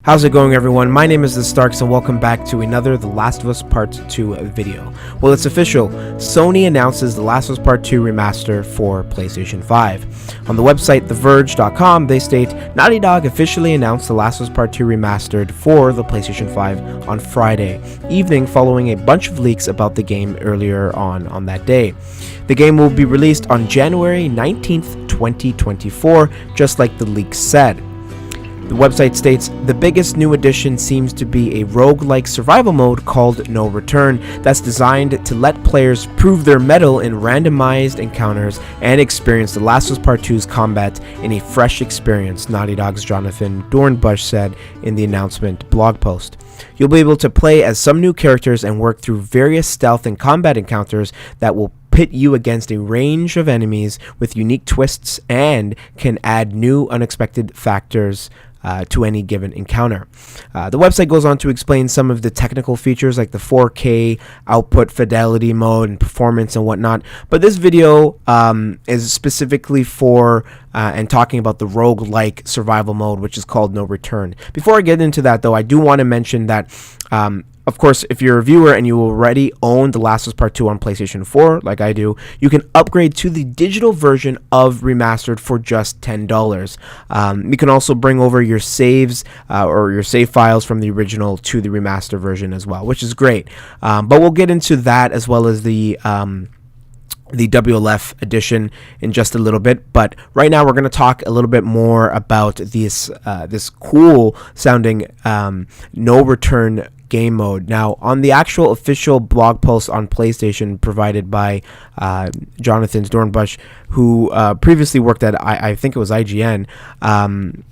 How's it going, everyone? My name is The Starks and welcome back to another The Last of Us Part 2 video. Well, it's official. Sony announces The Last of Us Part 2 remaster for PlayStation 5. On the website TheVerge.com, they state, Naughty Dog officially announced The Last of Us Part 2 remastered for the PlayStation 5 on Friday evening following a bunch of leaks about the game earlier on that day. The game will be released on January 19th, 2024, just like the leaks said. The website states, the biggest new addition seems to be a roguelike survival mode called No Return that's designed to let players prove their mettle in randomized encounters and experience The Last of Us Part 2's combat in a fresh experience, Naughty Dog's Jonathan Dornbush said in the announcement blog post. You'll be able to play as some new characters and work through various stealth and combat encounters that will pit you against a range of enemies with unique twists and can add new unexpected factors to any given encounter. The website goes on to explain some of the technical features like the 4K output fidelity mode and performance and whatnot, but this video is specifically for and talking about the roguelike survival mode, which is called No Return. Before I get into that, though, I do want to mention that of course, if you're a viewer and you already own The Last of Us Part 2 on PlayStation 4, like I do, you can upgrade to the digital version of Remastered for just $10. You can also bring over your saves or your save files from the original to the remaster version as well, which is great. But we'll get into that as well as the WLF edition in just a little bit, but right now we're going to talk a little bit more about this cool sounding No Return game mode. Now, on the actual official blog post on PlayStation provided by Jonathan Dornbush, who previously worked at I think it was IGN,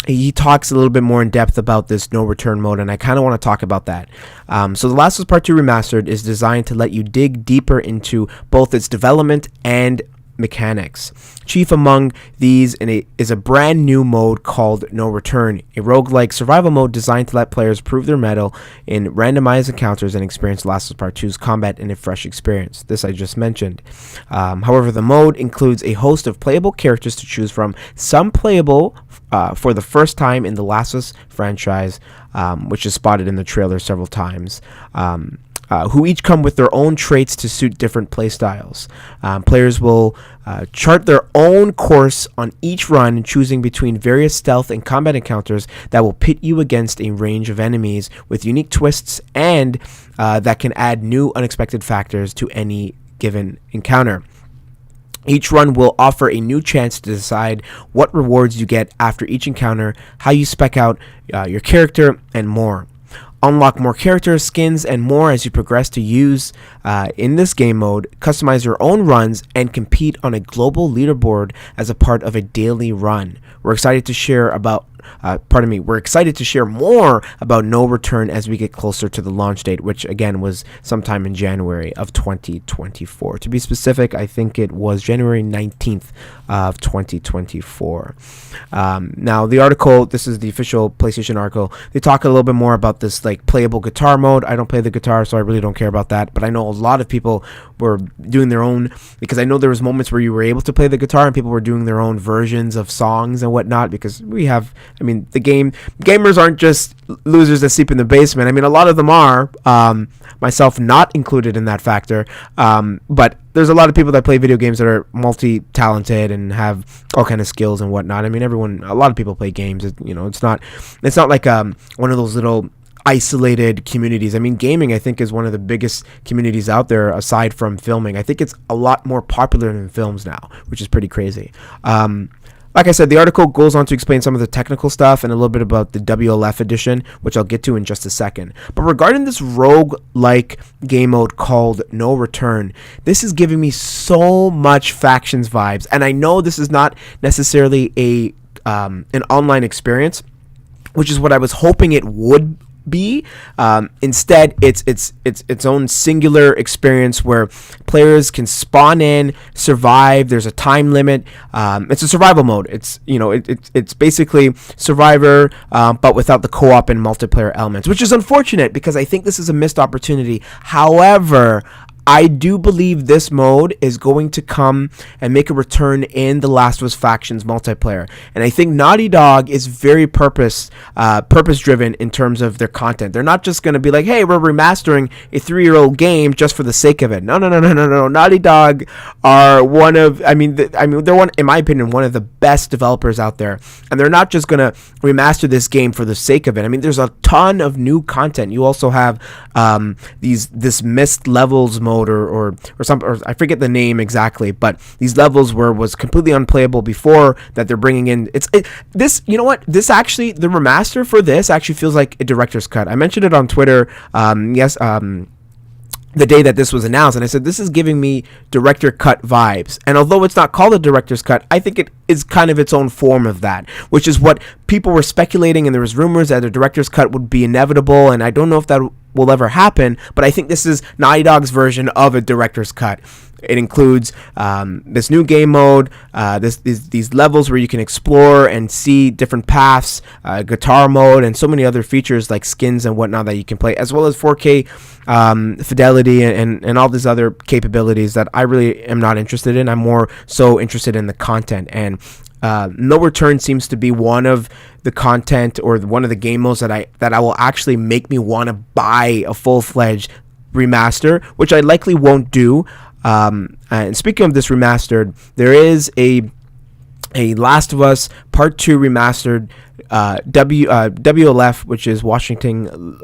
he talks a little bit more in depth about this No Return mode, and I kind of want to talk about that. So The Last of Us Part 2 Remastered is designed to let you dig deeper into both its development and mechanics. Chief among these is a brand new mode called No Return, a roguelike survival mode designed to let players prove their mettle in randomized encounters and experience Last of Us Part 2's combat in a fresh experience. This I just mentioned. However, the mode includes a host of playable characters to choose from, some playable for the first time in the Last of Us franchise, which is spotted in the trailer several times. Who each come with their own traits to suit different playstyles. Players will chart their own course on each run, choosing between various stealth and combat encounters that will pit you against a range of enemies with unique twists and that can add new unexpected factors to any given encounter. Each run will offer a new chance to decide what rewards you get after each encounter, how you spec out your character, and more. Unlock more characters, skins, and more as you progress to use in this game mode, customize your own runs, and compete on a global leaderboard as a part of a daily run. We're excited to share more about No Return as we get closer to the launch date, which again was sometime in January of 2024. To be specific, I think it was January 19th of 2024. Now the article, this is the official PlayStation article, they talk a little bit more about this like playable guitar mode. I don't play the guitar, so I really don't care about that, but I know a lot of people were doing their own, because I know there was moments where you were able to play the guitar and people were doing their own versions of songs and whatnot, because gamers aren't just losers that sleep in the basement. I mean, a lot of them are, myself not included in that factor, but there's a lot of people that play video games that are multi-talented and have all kind of skills and whatnot. I mean, a lot of people play games. It's not like one of those little isolated communities. I mean, gaming, I think, is one of the biggest communities out there aside from filming. I think it's a lot more popular than films now, which is pretty crazy. Like I said, the article goes on to explain some of the technical stuff and a little bit about the WLF edition, which I'll get to in just a second. But regarding this rogue-like game mode called No Return, this is giving me so much Factions vibes. And I know this is not necessarily an online experience, which is what I was hoping it would be. Instead, it's its own singular experience where players can spawn in, survive. There's a time limit. It's a survival mode. It's basically Survivor, but without the co-op and multiplayer elements, which is unfortunate because I think this is a missed opportunity. However, I do believe this mode is going to come and make a return in the Last of Us Factions multiplayer. And I think Naughty Dog is very purpose driven in terms of their content. They're not just going to be like, hey, we're remastering a 3-year-old game just for the sake of it. No. Naughty Dog are one of, they're one, in my opinion, one of the best developers out there. And they're not just going to remaster this game for the sake of it. I mean, there's a ton of new content. You also have this missed levels mode or I forget the name exactly, but these levels was completely unplayable before that they're bringing in. You know what? This actually, the remaster for this actually feels like a director's cut. I mentioned it on Twitter. The day that this was announced, and I said, this is giving me director cut vibes. And although it's not called a director's cut, I think it is kind of its own form of that, which is what people were speculating, and there was rumors that a director's cut would be inevitable, and I don't know if that will ever happen, but I think this is Naughty Dog's version of a director's cut. It includes this new game mode, these levels where you can explore and see different paths, guitar mode, and so many other features like skins and whatnot that you can play, as well as 4K fidelity and all these other capabilities that I really am not interested in. I'm more so interested in the content, and No Return seems to be one of the content or one of the game modes that I will actually make me want to buy a full-fledged remaster, which I likely won't do. And speaking of this remastered, there is a Last of Us Part 2 remastered WLF, which is Washington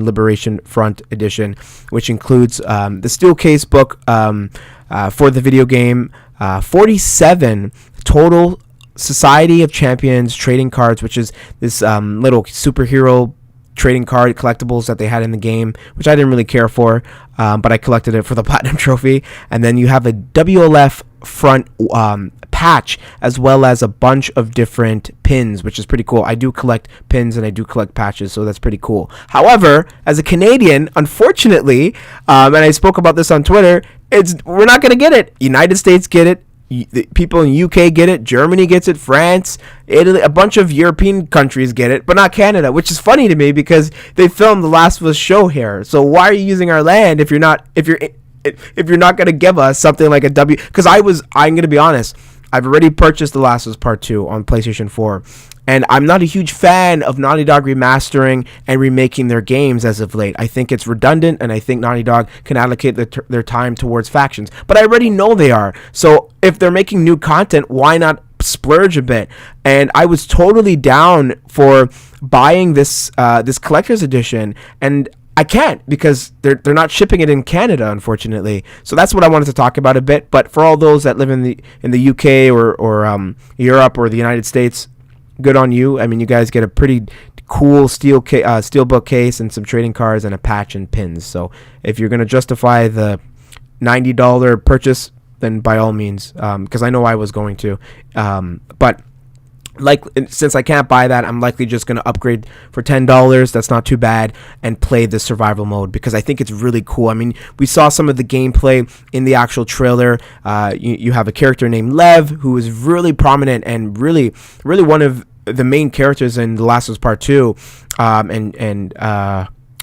Liberation Front Edition, which includes the steel case book for the video game, 47 total Society of Champions trading cards, which is this little superhero trading card collectibles that they had in the game, which I didn't really care for, but I collected it for the platinum trophy. And then you have a WLF front patch, as well as a bunch of different pins, which is pretty cool. I do collect pins and I do collect patches, so that's pretty cool. However, as a Canadian, unfortunately, and I spoke about this on Twitter, we're not going to get it. United States get it. The people in UK get it, Germany gets it, France, Italy, a bunch of European countries get it, but not Canada, which is funny to me because they filmed the Last of Us show here. So why are you using our land if you're not going to give us something like a W? Because I'm going to be honest, I've already purchased The Last of Us Part 2 on PlayStation 4. And I'm not a huge fan of Naughty Dog remastering and remaking their games as of late. I think it's redundant, and I think Naughty Dog can allocate their time towards Factions. But I already know they are. So if they're making new content, why not splurge a bit? And I was totally down for buying this collector's edition, and I can't because they're not shipping it in Canada, unfortunately. So that's what I wanted to talk about a bit. But for all those that live in the UK or Europe or the United States, good on you. I mean, you guys get a pretty cool steelbook case and some trading cards and a patch and pins. So if you're going to justify the $90 purchase, then by all means, because I know I was going to. But since I can't buy that, I'm likely just going to upgrade for $10. That's not too bad, and play the survival mode because I think it's really cool. I mean, we saw some of the gameplay in the actual trailer. You have a character named Lev who is really prominent and really one of the main characters in The Last of Us Part 2. I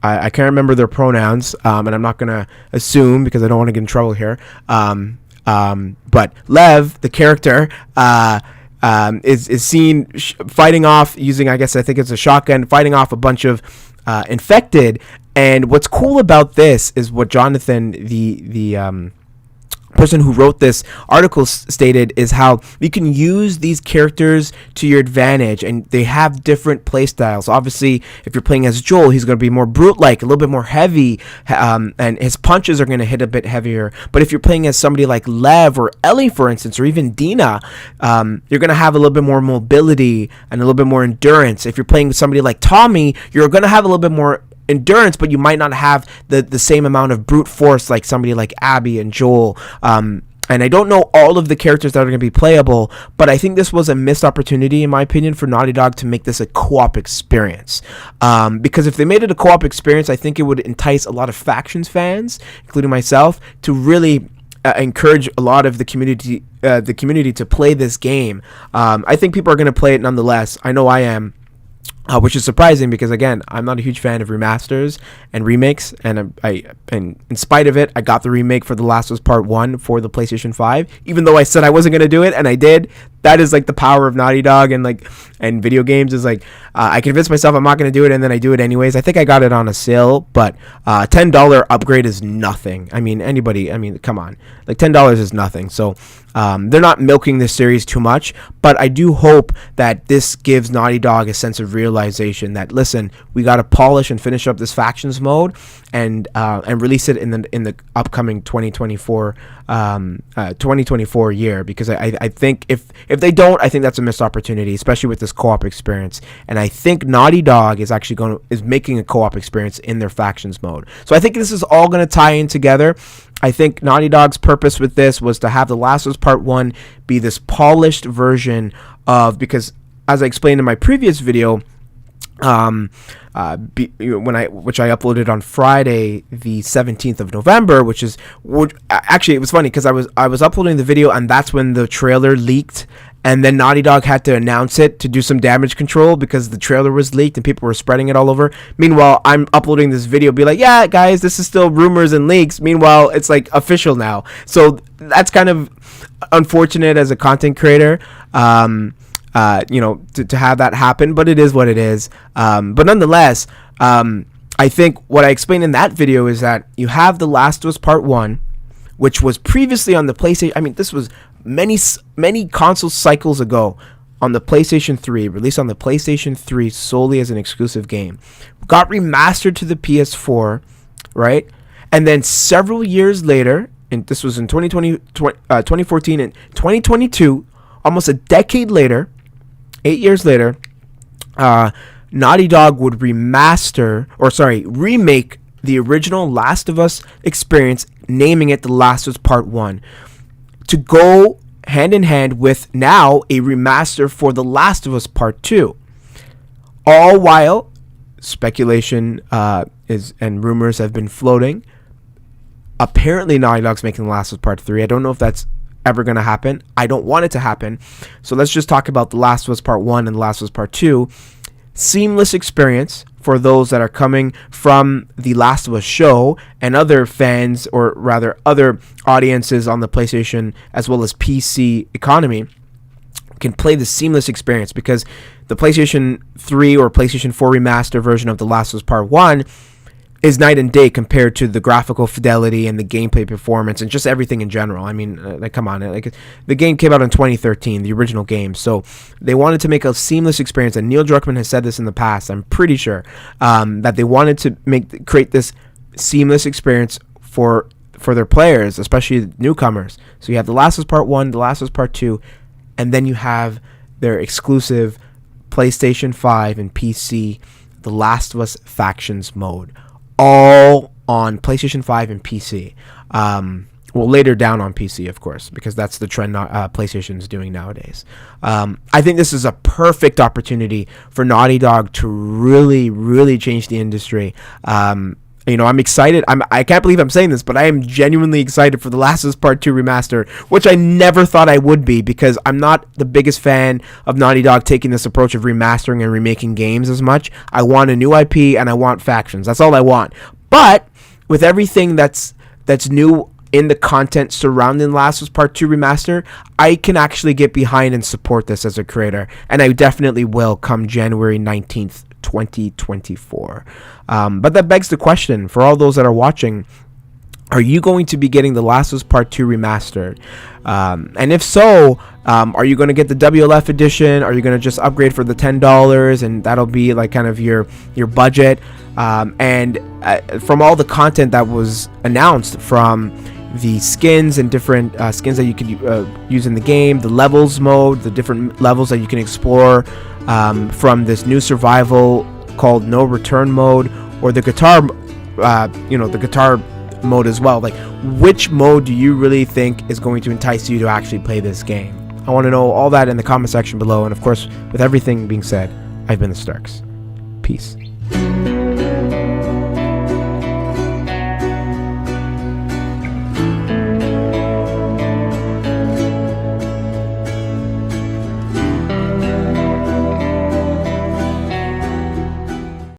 can't remember their pronouns, and I'm not going to assume because I don't want to get in trouble here. But Lev, the character, is seen fighting off using, I think it's a shotgun, fighting off a bunch of infected. And what's cool about this is what Jonathan, the person who wrote this article, stated is how you can use these characters to your advantage, and they have different play styles. Obviously, if you're playing as Joel, he's going to be more brute-like, a little bit more heavy, and his punches are going to hit a bit heavier. But if you're playing as somebody like Lev or Ellie, for instance, or even Dina, you're going to have a little bit more mobility and a little bit more endurance. If you're playing with somebody like Tommy, you're going to have a little bit more endurance, but you might not have the same amount of brute force like somebody like Abby and Joel. And I don't know all of the characters that are going to be playable, but I think this was a missed opportunity, in my opinion, for Naughty Dog to make this a co-op experience. Because if they made it a co-op experience, I think it would entice a lot of Factions fans, including myself, to really encourage a lot of the community to play this game. I think people are going to play it nonetheless. I know I am. which is surprising because, again, I'm not a huge fan of remasters and remakes, and and in spite of it, I got the remake for The Last of Us Part 1 for the PlayStation 5, even though I said I wasn't going to do it, and I did. That is like the power of Naughty Dog and video games, is like, I convinced myself I'm not going to do it, and then I do it anyways. I think I got it on a sale, but $10 upgrade is nothing. I mean, come on. Like, $10 is nothing. So they're not milking this series too much, but I do hope that this gives Naughty Dog a sense of realization that, listen, we got to polish and finish up this factions mode and release it in the upcoming 2024 year, because I think if they don't, I think that's a missed opportunity, especially with this co-op experience. And I think Naughty Dog is actually making a co-op experience in their factions mode. So I think this is all going to tie in together. I think Naughty Dog's purpose with this was to have The Last of Us Part 1 be this polished version of, because as I explained in my previous video, which I uploaded on Friday the 17th of November, actually, it was funny because I was uploading the video, and that's when the trailer leaked, and then Naughty Dog had to announce it to do some damage control because the trailer was leaked and people were spreading it all over. Meanwhile, I'm uploading this video, be like, yeah, guys, this is still rumors and leaks. Meanwhile, it's like official now. So that's kind of unfortunate as a content creator. To have that happen, but it is what it is. But nonetheless, I think what I explained in that video is that you have The Last of Us Part 1, which was previously on the PlayStation. I mean, this was many console cycles ago on the PlayStation 3, released on the PlayStation 3 solely as an exclusive game. Got remastered to the PS4, right? And then several years later, and this was in 2014 and 2022, almost a decade later, 8 years later, Naughty Dog would remake the original Last of Us experience, naming it The Last of Us Part 1, to go hand in hand with now a remaster for The Last of Us Part 2. All while speculation and rumors have been floating. Apparently Naughty Dog's making The Last of Us Part 3. I don't know if that's ever going to happen. I don't want it to happen. So let's just talk about The Last of Us Part 1 and The Last of Us Part 2. Seamless experience for those that are coming from the Last of Us show and other fans, or rather other audiences on the PlayStation as well as PC economy, can play the seamless experience, because the PlayStation 3 or PlayStation 4 remaster version of The Last of Us Part 1 is night and day compared to the graphical fidelity and the gameplay performance and just everything in general. I mean, come on, the game came out in 2013, the original game, so they wanted to make a seamless experience. And Neil Druckmann has said this in the past, I'm pretty sure, that they wanted to create this seamless experience for their players, especially newcomers. So you have The Last of Us Part 1, The Last of Us Part 2, and then you have their exclusive PlayStation 5 and PC The Last of Us Factions mode, all on PlayStation 5 and PC. Later down on PC, of course, because that's the trend PlayStation's doing nowadays. I think this is a perfect opportunity for Naughty Dog to really, really change the industry. I'm excited. I can't believe I'm saying this, but I am genuinely excited for The Last of Us Part 2 remaster, which I never thought I would be, because I'm not the biggest fan of Naughty Dog taking this approach of remastering and remaking games as much. I want a new IP and I want factions. That's all I want. But with everything that's new in the content surrounding The Last of Us Part 2 remaster, I can actually get behind and support this as a creator, and I definitely will come January 19th, 2024. But that begs the question for all those that are watching: are you going to be getting The Last of Us Part 2 remastered? And if so, are you going to get the WLF edition? Are you going to just upgrade for the $10 and that'll be like kind of your budget? And from all the content that was announced, from the skins and different skins that you could use in the game, the levels mode, the different levels that you can explore, from this new survival called No Return mode, or the guitar, the guitar mode as well. Like, which mode do you really think is going to entice you to actually play this game? I want to know all that in the comment section below. And of course, with everything being said, I've been the Starks. Peace.